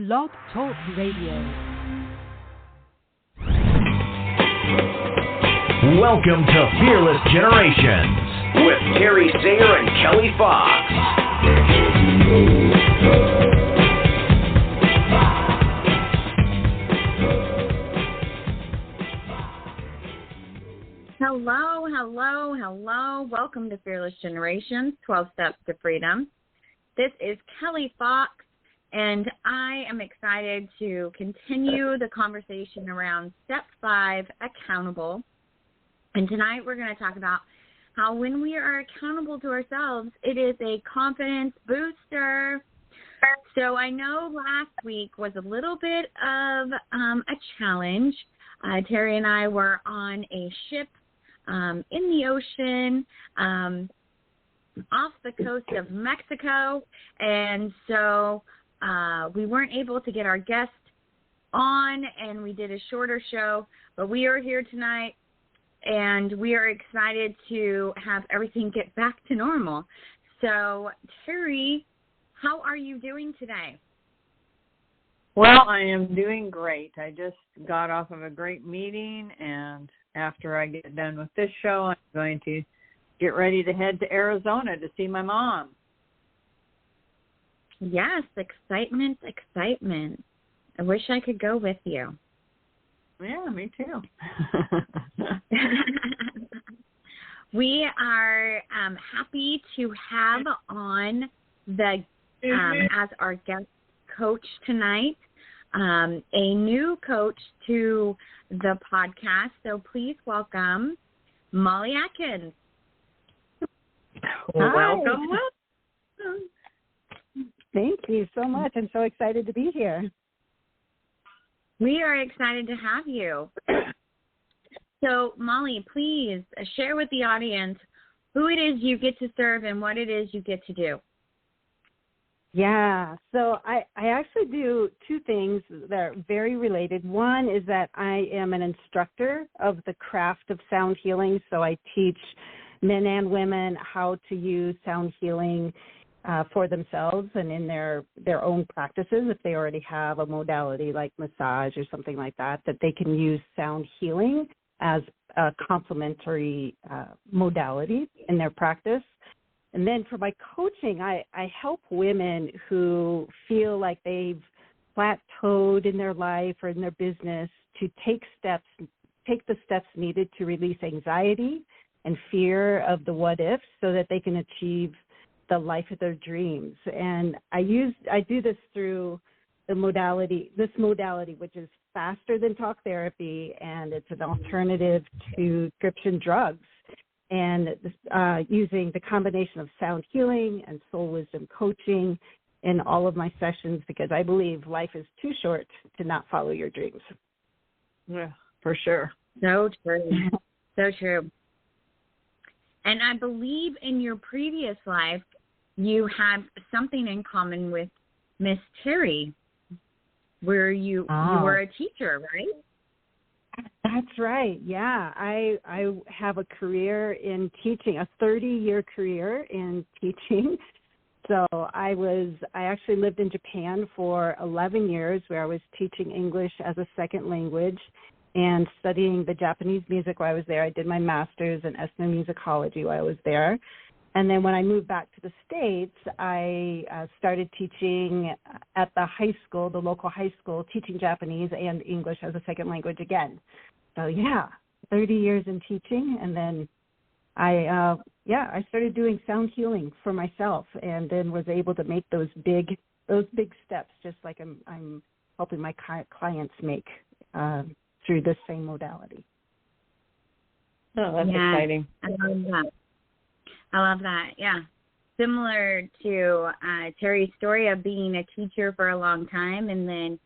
Blog Talk Radio. Welcome to Fearless Generations with Terry Singer and Kelly Fox. Hello, hello, hello. Welcome to Fearless Generations, 12 Steps to Freedom. This is Kelly Fox, and I am excited to continue the conversation around Step 5, accountable. And tonight we're going to talk about how when we are accountable to ourselves, it is a confidence booster. So I know last week was a little bit of a challenge. Terry and I were on a ship in the ocean off the coast of Mexico, and so we weren't able to get our guest on, and we did a shorter show, but we are here tonight, and we are excited to have everything get back to normal. So, Terry, how are you doing today? Well, I am doing great. I just got off of a great meeting, and after I get done with this show, I'm going to get ready to head to Arizona to see my mom. Yes, excitement, excitement. I wish I could go with you. Yeah, me too. We are happy to have on the as our guest coach tonight, a new coach to the podcast. So please welcome Molly Adkins. Welcome. Thank you so much. I'm so excited to be here. We are excited to have you. So, Molly, please share with the audience who it is you get to serve and what it is you get to do. Yeah, so I actually do two things that are very related. One is that I am an instructor of the craft of sound healing, so I teach men and women how to use sound healing for themselves and in their own practices. If they already have a modality like massage or something like that, that they can use sound healing as a complementary modality in their practice. And then for my coaching, I help women who feel like they've plateaued in their life or in their business to take the steps needed to release anxiety and fear of the what ifs so that they can achieve the life of their dreams. And I do this through this modality, which is faster than talk therapy, and it's an alternative to prescription drugs. And using the combination of sound healing and soul wisdom coaching in all of my sessions, because I believe life is too short to not follow your dreams. Yeah, for sure. So true. So true. And I believe in your previous life, you have something in common with Miss Terry, where you were a teacher, right? That's right. Yeah, I have a career in teaching, a 30-year career in teaching. So I actually lived in Japan for 11 years, where I was teaching English as a second language and studying the Japanese music while I was there. I did my master's in ethnomusicology while I was there. And then when I moved back to the States, I started teaching at the high school, the local high school, teaching Japanese and English as a second language again. So, yeah, 30 years in teaching. And then I started doing sound healing for myself, and then was able to make those big steps, just like I'm helping my clients make through this same modality. Oh, that's exciting. I love that. Yeah. Similar to Terry's story of being a teacher for a long time and then,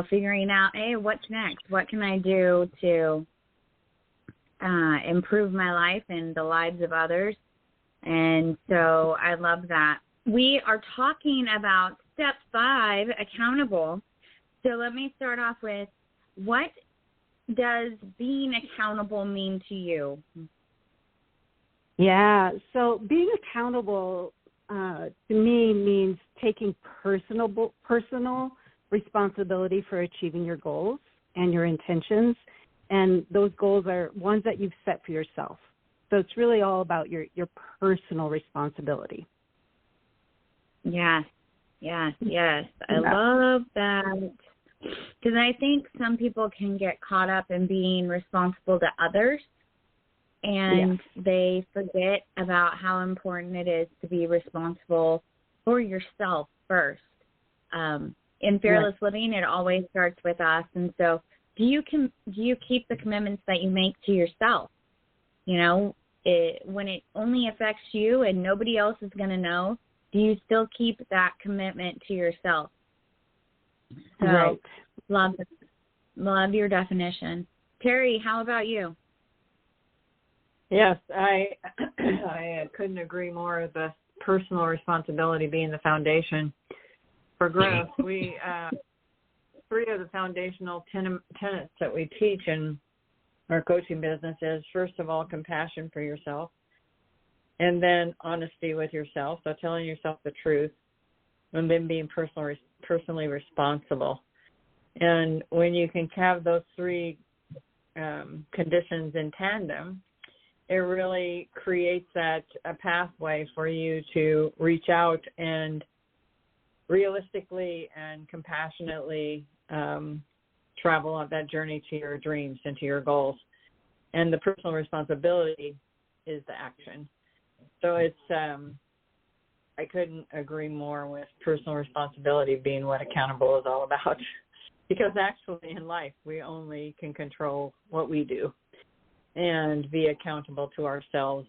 figuring out, hey, what's next? What can I do to improve my life and the lives of others? And so I love that. We are talking about Step 5, accountable. So let me start off with, what does being accountable mean to you? Yeah, so being accountable to me means taking personal responsibility for achieving your goals and your intentions. And those goals are ones that you've set for yourself. So it's really all about your personal responsibility. Yes. I love that. Because I think some people can get caught up in being responsible to others, and they forget about how important it is to be responsible for yourself first. In Fearless Living, it always starts with us. And so do you keep the commitments that you make to yourself? You know, when it only affects you and nobody else is going to know, do you still keep that commitment to yourself? So, love your definition. Terry, how about you? Yes, I couldn't agree more. The personal responsibility being the foundation for growth. We 3 of the foundational tenets that we teach in our coaching business is, first of all, compassion for yourself, and then honesty with yourself, so telling yourself the truth, and then being personally responsible. And when you can have those 3 conditions in tandem, it really creates a pathway for you to reach out and realistically and compassionately travel on that journey to your dreams and to your goals. And the personal responsibility is the action. So it's I couldn't agree more with personal responsibility being what accountable is all about. Because actually in life, we only can control what we do and be accountable to ourselves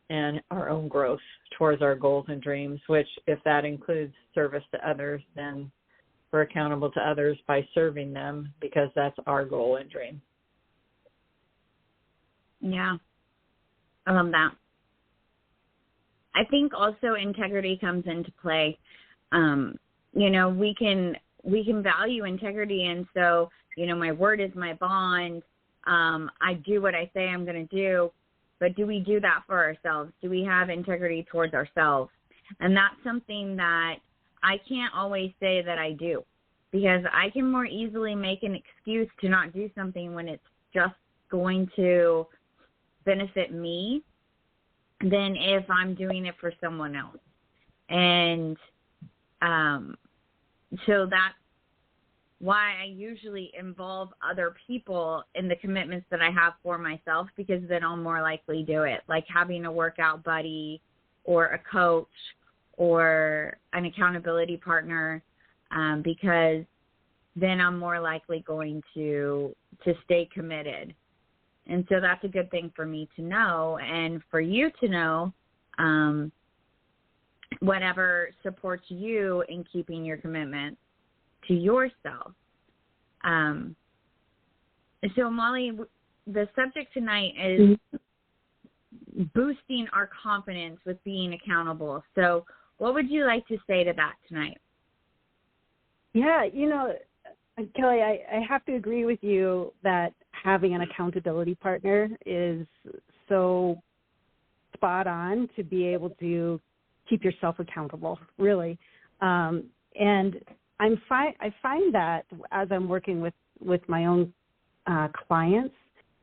and our own growth towards our goals and dreams, which if that includes service to others, then we're accountable to others by serving them because that's our goal and dream. Yeah, I love that. I think also integrity comes into play. You know, we can value integrity, and so, you know, my word is my bond. I do what I say I'm going to do, but do we do that for ourselves? Do we have integrity towards ourselves? And that's something that I can't always say that I do, because I can more easily make an excuse to not do something when it's just going to benefit me than if I'm doing it for someone else. And so that's why I usually involve other people in the commitments that I have for myself, because then I'll more likely do it, like having a workout buddy or a coach or an accountability partner, because then I'm more likely going to stay committed. And so that's a good thing for me to know, and for you to know, whatever supports you in keeping your commitment to yourself. So, Molly, the subject tonight is boosting our confidence with being accountable. So what would you like to say to that tonight? Yeah, you know, Kelly, I have to agree with you that having an accountability partner is so spot on to be able to keep yourself accountable, really. And I find that as I'm working with my own clients,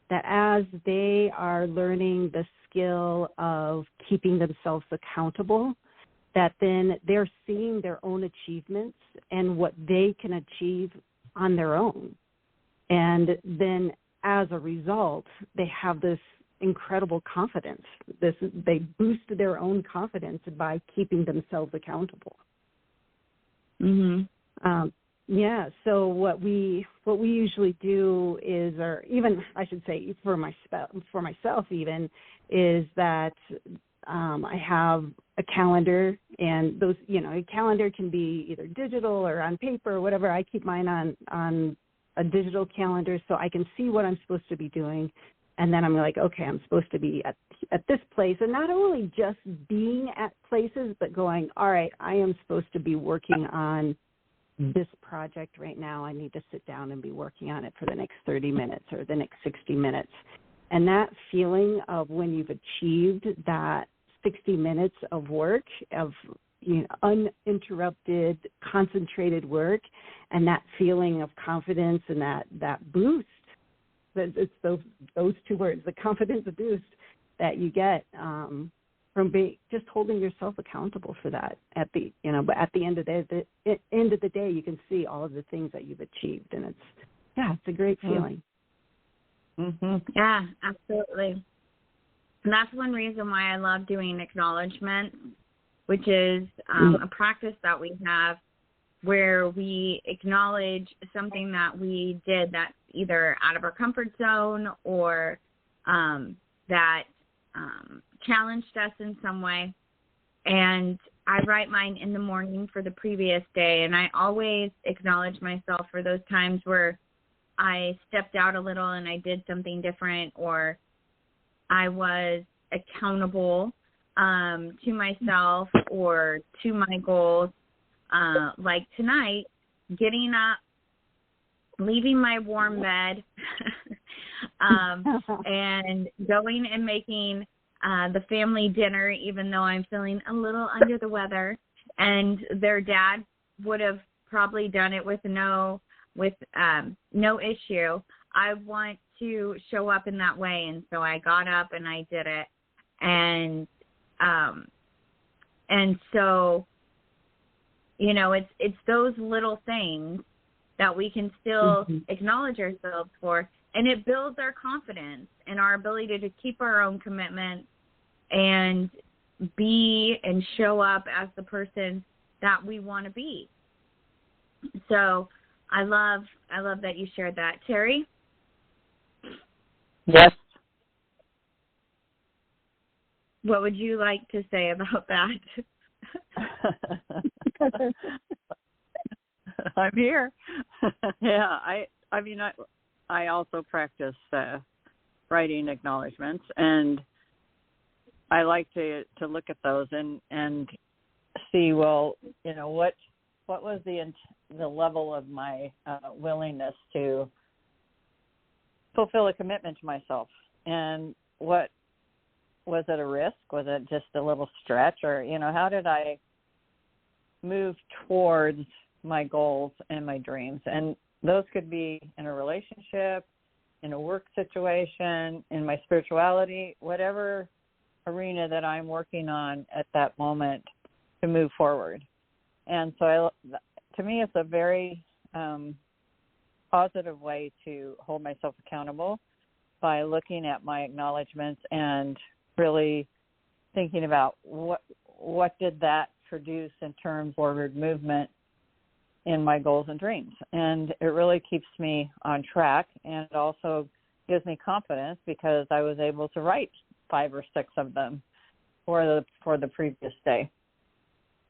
that as they are learning the skill of keeping themselves accountable, that then they're seeing their own achievements and what they can achieve on their own. And then as a result, they have this incredible confidence. They boost their own confidence by keeping themselves accountable. Mm-hmm. Yeah. So what we usually do is, or even I should say for myself even, is that I have a calendar, and those, you know, a calendar can be either digital or on paper or whatever. I keep mine on a digital calendar so I can see what I'm supposed to be doing. And then I'm like, okay, I'm supposed to be at this place. And not only just being at places, but going, all right, I am supposed to be working on this project right now. I need to sit down and be working on it for the next 30 minutes or the next 60 minutes. And that feeling of when you've achieved that 60 minutes of work, of, uninterrupted, concentrated work, and that feeling of confidence and that boost. It's those two words, the confidence boost that you get from just holding yourself accountable for that. But at the end of the day, you can see all of the things that you've achieved, and it's a great feeling. Mm-hmm. Yeah, absolutely. And that's one reason why I love doing acknowledgement, which is a practice that we have where we acknowledge something that we did that's either out of our comfort zone or that challenged us in some way. And I write mine in the morning for the previous day, and I always acknowledge myself for those times where I stepped out a little and I did something different, or I was accountable to myself or to my goals. Like tonight, getting up, leaving my warm bed, and going and making the family dinner, even though I'm feeling a little under the weather. And their dad would have probably done it with no issue. I want to show up in that way, and so I got up and I did it. And so, it's those little things that we can still acknowledge ourselves for, and it builds our confidence and our ability to keep our own commitment and be and show up as the person that we want to be. So I love that you shared that. Terry? Yes. What would you like to say about that? I'm here. Yeah, I also practice writing acknowledgments, and I like to look at those and see, well, what was the level of my willingness to fulfill a commitment to myself, and what was it, a risk? Was it just a little stretch, or how did I move towards my goals and my dreams? And those could be in a relationship, in a work situation, in my spirituality, whatever arena that I'm working on at that moment to move forward. And so to me, it's a very positive way to hold myself accountable by looking at my acknowledgments and really thinking about what did that produce in terms of forward movement in my goals and dreams. And it really keeps me on track, and it also gives me confidence because I was able to write 5 or 6 of them for the previous day.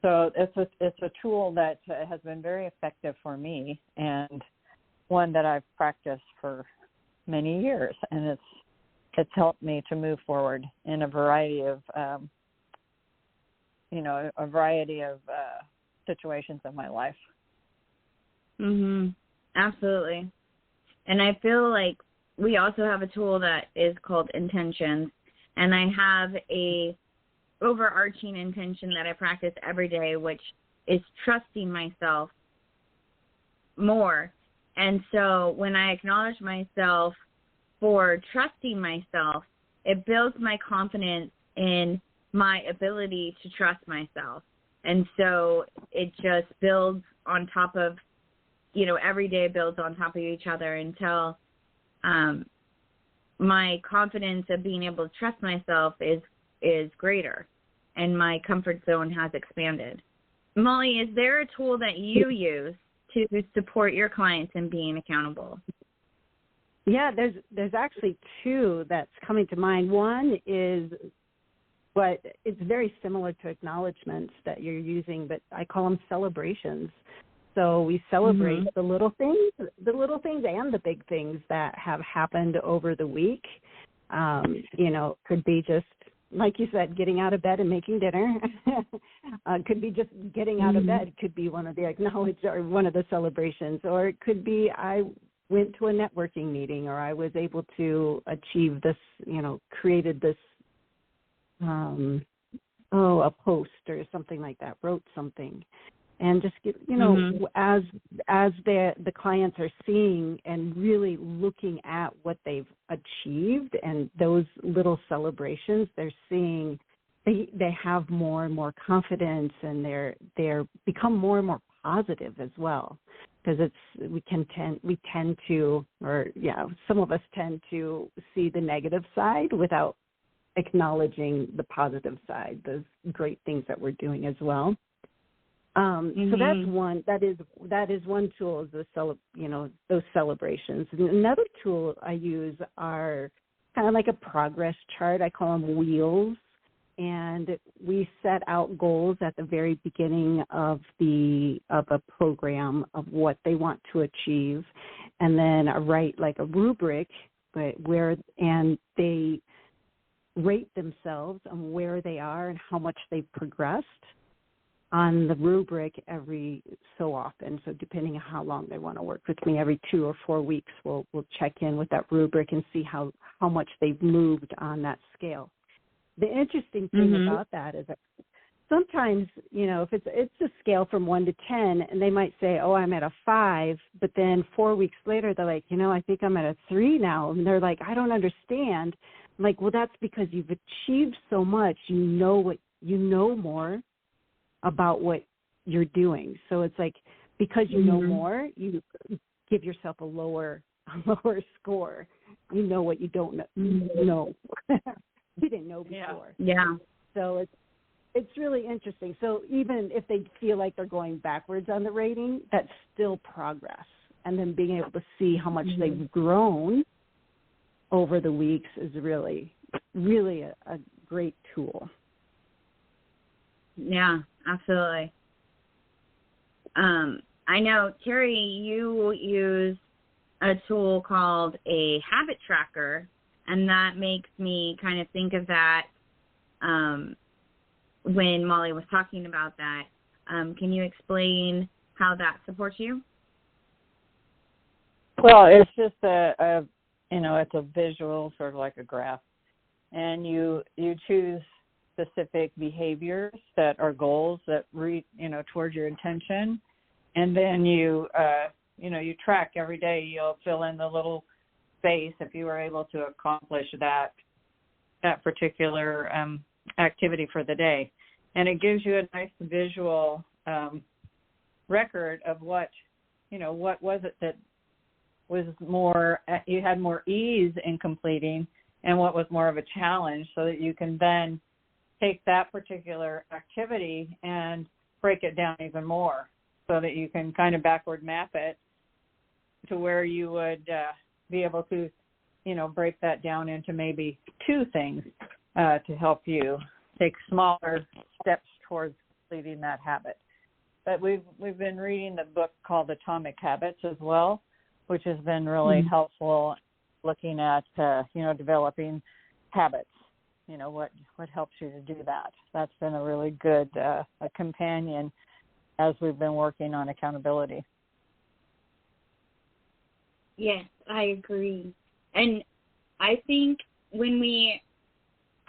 So it's a tool that has been very effective for me, and one that I've practiced for many years, and it's helped me to move forward in a variety of situations in my life. Absolutely. And I feel like we also have a tool that is called intentions, and I have a overarching intention that I practice every day, which is trusting myself more. And so when I acknowledge myself for trusting myself, it builds my confidence in my ability to trust myself. And so it just builds on top of, every day builds on top of each other until my confidence of being able to trust myself is greater, and my comfort zone has expanded. Molly, is there a tool that you use to support your clients in being accountable? Yeah, there's actually 2 that's coming to mind. One is it's very similar to acknowledgments that you're using, but I call them celebrations. So we celebrate the little things and the big things that have happened over the week. Could be just, like you said, getting out of bed and making dinner. Could be just getting out of bed. Could be one of the acknowledged or one of the celebrations. Or it could be I went to a networking meeting, or I was able to achieve this, created this a post or something like that, wrote something. And just get, as the clients are seeing and really looking at what they've achieved and those little celebrations, they're seeing they have more and more confidence, and they're become more and more positive as well. Because some of us tend to see the negative side without acknowledging the positive side, those great things that we're doing as well. So that's one. That is one tool, is those celebrations. And another tool I use are kind of like a progress chart. I call them wheels, and we set out goals at the very beginning of a program of what they want to achieve, and then I write like a rubric, and they rate themselves on where they are and how much they've progressed on the rubric every so often. So depending on how long they want to work with me, every 2 or 4 weeks, we'll check in with that rubric and see how much they've moved on that scale. The interesting thing about that is that sometimes, if it's a scale from 1 to 10, and they might say, oh, I'm at a 5, but then 4 weeks later, they're like, I think I'm at a 3 now. And they're like, I don't understand. I'm like, well, that's because you've achieved so much. You know more about what you're doing. So it's like, because you know more, you give yourself a lower score. You know what you don't know. You didn't know before. Yeah. So it's really interesting. So even if they feel like they're going backwards on the rating, that's still progress. And then being able to see how much they've grown over the weeks is really, really a great tool. Yeah, absolutely. I know, Terry, you use a tool called a habit tracker, and that makes me kind of think of that when Molly was talking about that. Can you explain how that supports you? Well, it's just it's a visual, sort of like a graph, and you choose specific behaviors that are goals that towards your intention, and then you track every day. You'll fill in the little space if you were able to accomplish that particular activity for the day, and it gives you a nice visual record of what was it that was more, you had more ease in completing, and what was more of a challenge, so that you can then take that particular activity and break it down even more, so that you can kind of backward map it to where you would be able to, break that down into maybe 2 things to help you take smaller steps towards completing that habit. But we've been reading the book called Atomic Habits as well, which has been really helpful, looking at developing habits. What helps you to do that. That's been a really good a companion as we've been working on accountability. Yes, I agree. And I think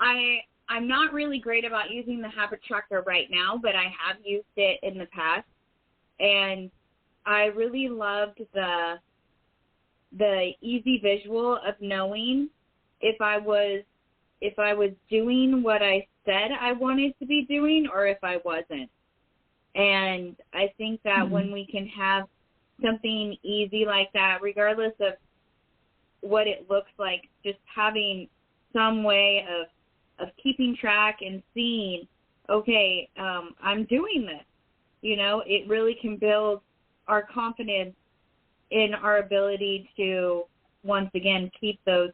I'm not really great about using the habit tracker right now, but I have used it in the past, and I really loved the easy visual of knowing if I was doing what I said I wanted to be doing, or if I wasn't. And I think that when we can have something easy like that, regardless of what it looks like, just having some way of keeping track and seeing, okay, I'm doing this. It really can build our confidence in our ability to, once again, keep those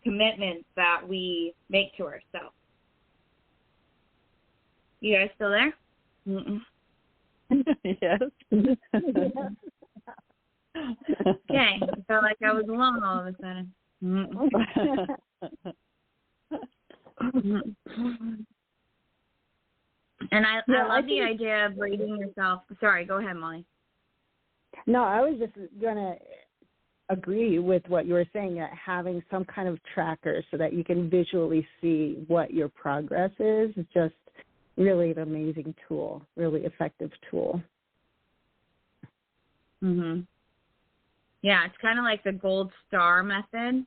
commitments that we make to ourselves. You guys still there? Yes. Okay. I felt like I was alone all of a sudden. And I love the idea of rating yourself. Sorry, go ahead, Molly. No, I was just going to agree with what you were saying, that having some kind of tracker so that you can visually see what your progress is just really an amazing tool, really effective tool. Mhm. Yeah, it's kind of like the gold star method.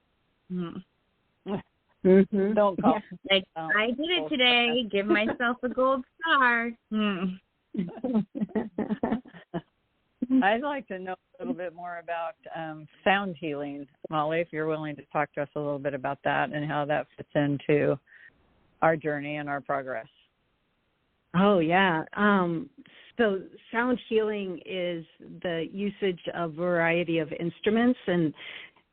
Mm-hmm. Don't call. Like, I did it today. Give myself a gold star. I'd like to know a little bit more about sound healing, Molly, if you're willing to talk to us a little bit about that and how that fits into our journey and our progress. Oh, yeah. So sound healing is the usage of a variety of instruments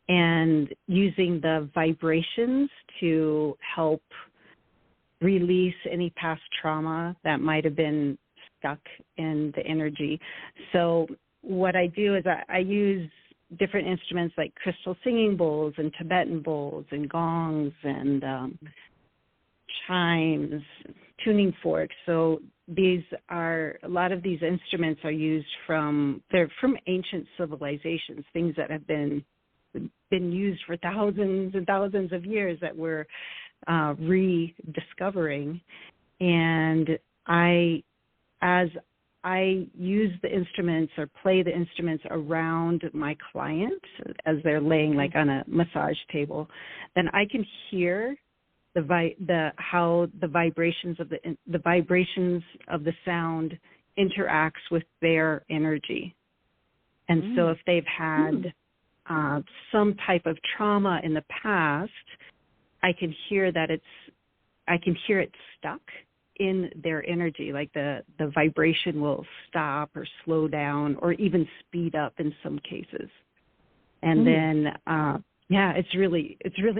and using the vibrations to help release any past trauma that might have been stuck in the energy. So what I do is I use different instruments like crystal singing bowls and Tibetan bowls and gongs and chimes, tuning forks. So a lot of these instruments are used they're from ancient civilizations, things that have been used for thousands and thousands of years that we're rediscovering. And as I use the instruments or play the instruments around my clients as they're laying like on a massage table, then I can hear how the vibrations of the sound interacts with their energy. And so if they've had some type of trauma in the past, I can hear it stuck in their energy, like the vibration will stop or slow down or even speed up in some cases. And then it's really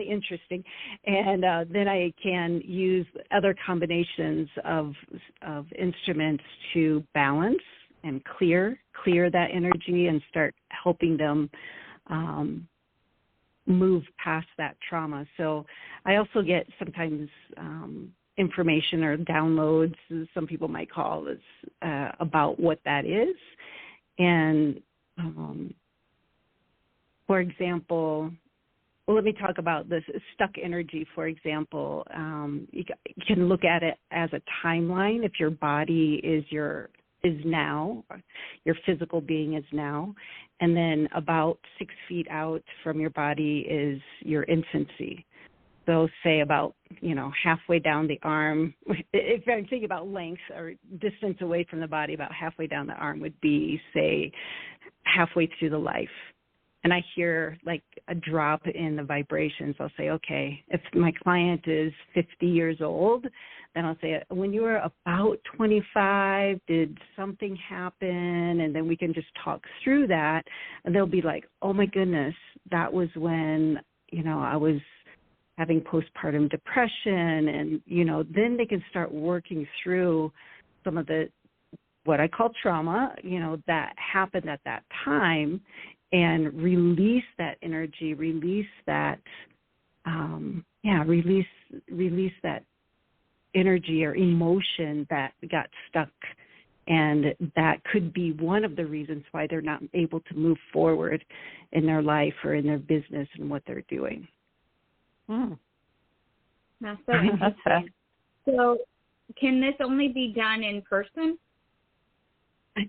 interesting. And then I can use other combinations of instruments to balance and clear that energy and start helping them move past that trauma. So I also get sometimes information or downloads, some people might call this, about what that is. And for example, let me talk about this stuck energy, for example. You can look at it as a timeline. If your body is now, your physical being is now, and then about 6 feet out from your body is your infancy. So say about, halfway down the arm, if I'm thinking about length or distance away from the body, about halfway down the arm would be, say, halfway through the life. And I hear like a drop in the vibrations. I'll say, okay, if my client is 50 years old, then I'll say, when you were about 25, did something happen? And then we can just talk through that. And they'll be like, oh my goodness, that was when, I was having postpartum depression. And, then they can start working through some of what I call trauma, that happened at that time, and release that energy, release that energy or emotion that got stuck. And that could be one of the reasons why they're not able to move forward in their life or in their business and what they're doing. That's so interesting. So can this only be done in person?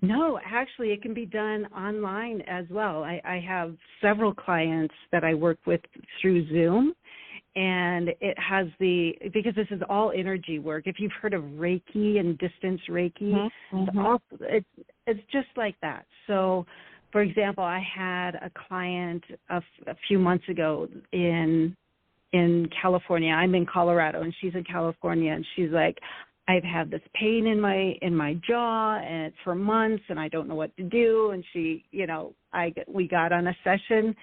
No, actually, it can be done online as well. I have several clients that I work with through Zoom, and it has because this is all energy work. If you've heard of Reiki and distance Reiki, it's just like that. So, for example, I had a client a few months ago in California. I'm in Colorado, and she's in California, and she's like, I've had this pain in my jaw, and it's for months, and I don't know what to do. And she, we got on a session,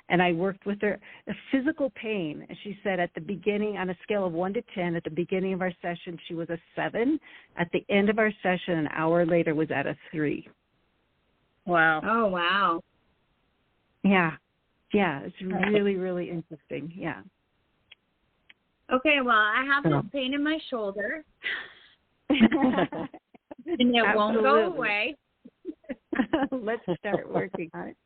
and I worked with her. A physical pain, and she said at the beginning, on a scale of 1 to 10, at the beginning of our session, she was a 7. At the end of our session, an hour later, was at a 3. Wow. Oh, wow. Yeah, it's really, really interesting. Yeah. Okay, well, I have this pain in my shoulder. And it won't go away. Let's start working on it.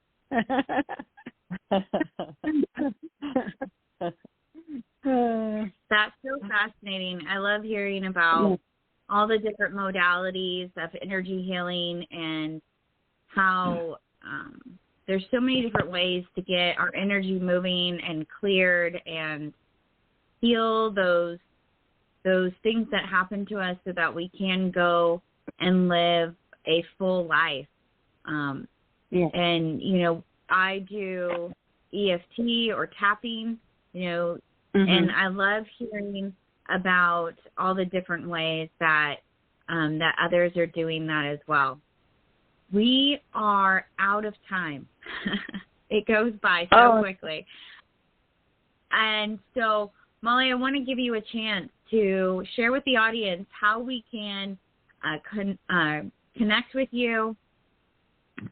That's so fascinating. I love hearing about all the different modalities of energy healing and how there's so many different ways to get our energy moving and cleared and heal those things that happen to us so that we can go and live a full life. And, you know, I do EFT or tapping, you know, and I love hearing about all the different ways that that others are doing that as well. We are out of time. It goes by so quickly. And so, Molly, I want to give you a chance to share with the audience how we can connect with you,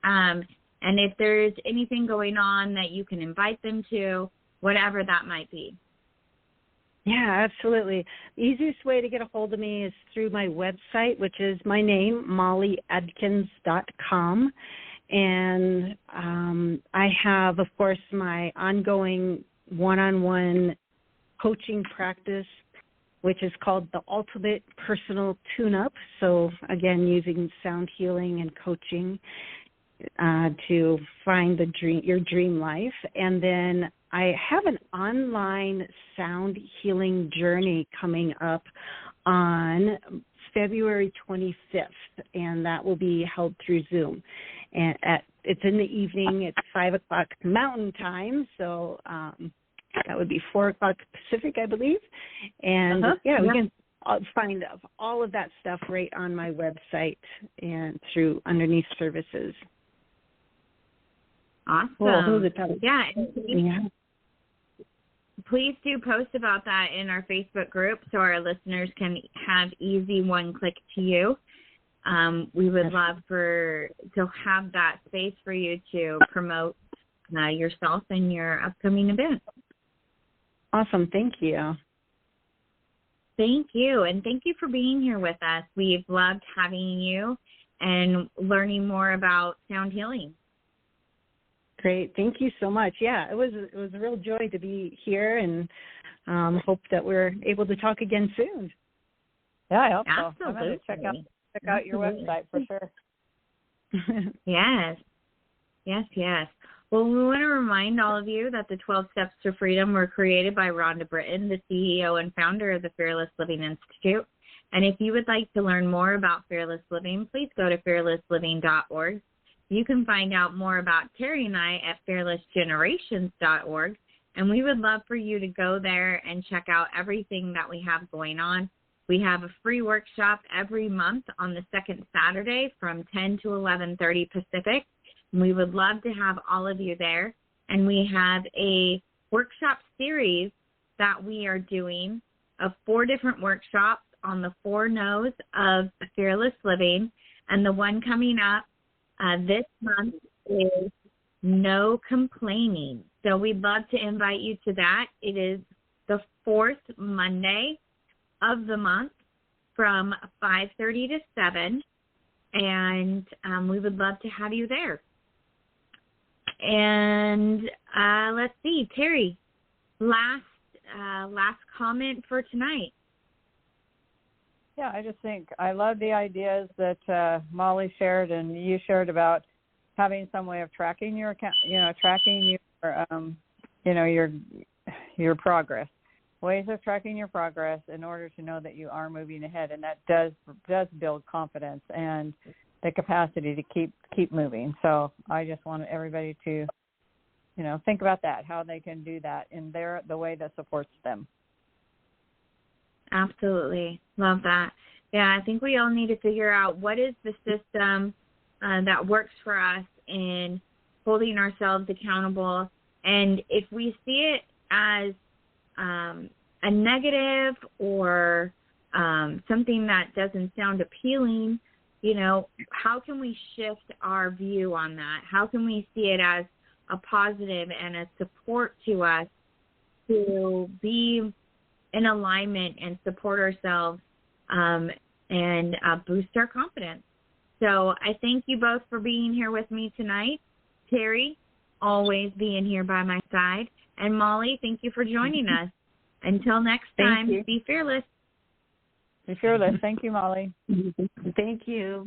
and if there's anything going on that you can invite them to, whatever that might be. Yeah, absolutely. The easiest way to get a hold of me is through my website, which is my name, mollyadkins.com. And I have, of course, my ongoing one-on-one coaching practice, which is called the Ultimate Personal Tune-Up. So, again, using sound healing and coaching to find your dream life. And then I have an online sound healing journey coming up on February 25th, and that will be held through Zoom. And it's in the evening. It's 5 o'clock Mountain Time, so that would be 4 o'clock Pacific, I believe. And, we can find all of that stuff right on my website and through underneath services. Awesome. Well, please do post about that in our Facebook group so our listeners can have easy one-click to you. We would love to have that space for you to promote yourself and your upcoming event. Awesome. Thank you. Thank you. And thank you for being here with us. We've loved having you and learning more about sound healing. Great. Thank you so much. Yeah, it was a real joy to be here, and hope that we're able to talk again soon. Yeah, I hope Absolutely. so. I'm going to check out your website for sure. Yes. Well, we want to remind all of you that the 12 Steps to Freedom were created by Rhonda Britton, the CEO and founder of the Fearless Living Institute. And if you would like to learn more about Fearless Living, please go to fearlessliving.org. You can find out more about Terry and I at fearlessgenerations.org, and we would love for you to go there and check out everything that we have going on. We have a free workshop every month on the second Saturday from 10 to 11:30 Pacific. And we would love to have all of you there. And we have a workshop series that we are doing of 4 different workshops on the 4 no's of Fearless Living. And the one coming up this month is no complaining. So we'd love to invite you to that. It is the 4th Monday of the month from 5:30 to 7, and we would love to have you there. And let's see, Terry, last comment for tonight. Yeah, I just think I love the ideas that Molly shared and you shared about having some way of tracking your account, tracking your progress. Ways of tracking your progress in order to know that you are moving ahead, and that does build confidence and the capacity to keep moving. So I just want everybody to, think about that, how they can do that in the way that supports them. Absolutely. Love that. Yeah, I think we all need to figure out what is the system that works for us in holding ourselves accountable. And if we see it as a negative or something that doesn't sound appealing, how can we shift our view on that? How can we see it as a positive and a support to us to be in alignment and support ourselves and boost our confidence? So I thank you both for being here with me tonight. Terry, always being here by my side. And Molly, thank you for joining us. Until next time, be fearless. You're fearless. Thank you, Molly. Thank you.